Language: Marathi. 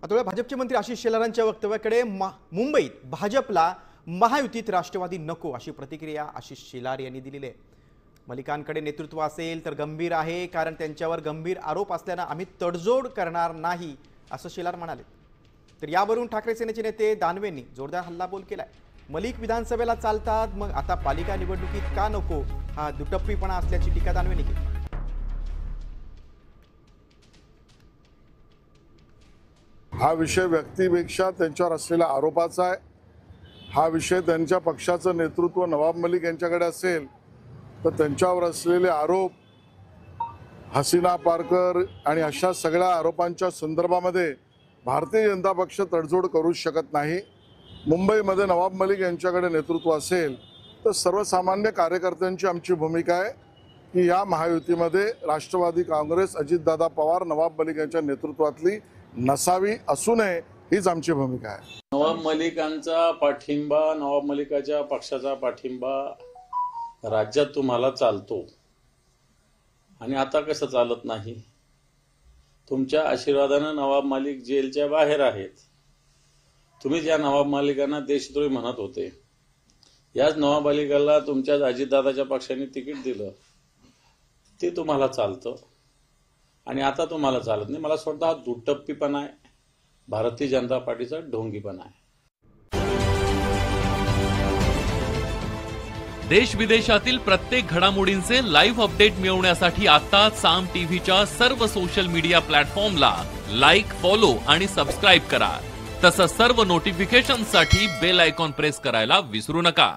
आता भाजपचे मंत्री आशिष शेलारांच्या वक्तव्याकडे मुंबईत भाजपला महायुतीत राष्ट्रवादी नको अशी प्रतिक्रिया आशिष शेलार यांनी दिलेली आहे। मलिकांकडे नेतृत्व असेल तर गंभीर आहे, कारण त्यांच्यावर गंभीर आरोप असल्याने आम्ही तडजोड करणार नाही असं शेलार म्हणाले। तर यावरून ठाकरे सेनेचे नेते दानवेंनी जोरदार हल्लाबोल केलाय। मलिक विधानसभेला चालतात, मग आता पालिका निवडणुकीत का नको, हा दुटप्पीपणा असल्याची टीका दानवेंनी केली। हा विषय व्यक्तीपेक्षा त्यांच्यावर असलेल्या आरोपाचा आहे। हा विषय त्यांच्या पक्षाचं नेतृत्व नवाब मलिक यांच्याकडे असेल तर त्यांच्यावर असलेले आरोप, हसीना पारकर आणि अशा सगळ्या आरोपांच्या संदर्भामध्ये भारतीय जनता पक्ष तडजोड करू शकत नाही। मुंबईमध्ये नवाब मलिक यांच्याकडे नेतृत्व असेल तर सर्वसामान्य कार्यकर्त्यांची आमची भूमिका आहे की या महायुतीमध्ये राष्ट्रवादी काँग्रेस, अजितदादा पवार, नवाब मलिक यांच्या नेतृत्वातली नसावी, असू नये, हीच आमची भूमिका आहे। नवाब मलिकांचा पाठिंबा, नवाब मलिकाच्या पक्षाचा पाठिंबा राज्यात तुम्हाला चालतो आणि आता कसं चालत नाही? तुमच्या आशीर्वादाने नवाब मलिक जेलच्या बाहेर आहेत। तुम्ही ज्या नवाब मलिकांना देशद्रोही म्हणत होते, याच नवाब मलिकाला तुमच्या अजितदादाच्या पक्षाने तिकीट दिलं, ते तुम्हाला चालतं आणि आता तुम्हाला चालत नाही। मला स्वतः दुटप्पीपणा आहे, भारतीय जनता पार्टीचा ढोंगीपणा आहे। देश विदेशातील प्रत्येक घडामोडींचे लाईव्ह अपडेट मिळवण्यासाठी आता साम टीव्हीच्या सर्व सोशल मीडिया प्लॅटफॉर्मला लाईक, फॉलो आणि सबस्क्राईब करा। तसंच सर्व नोटिफिकेशनसाठी बेल आयकॉन प्रेस करायला विसरू नका।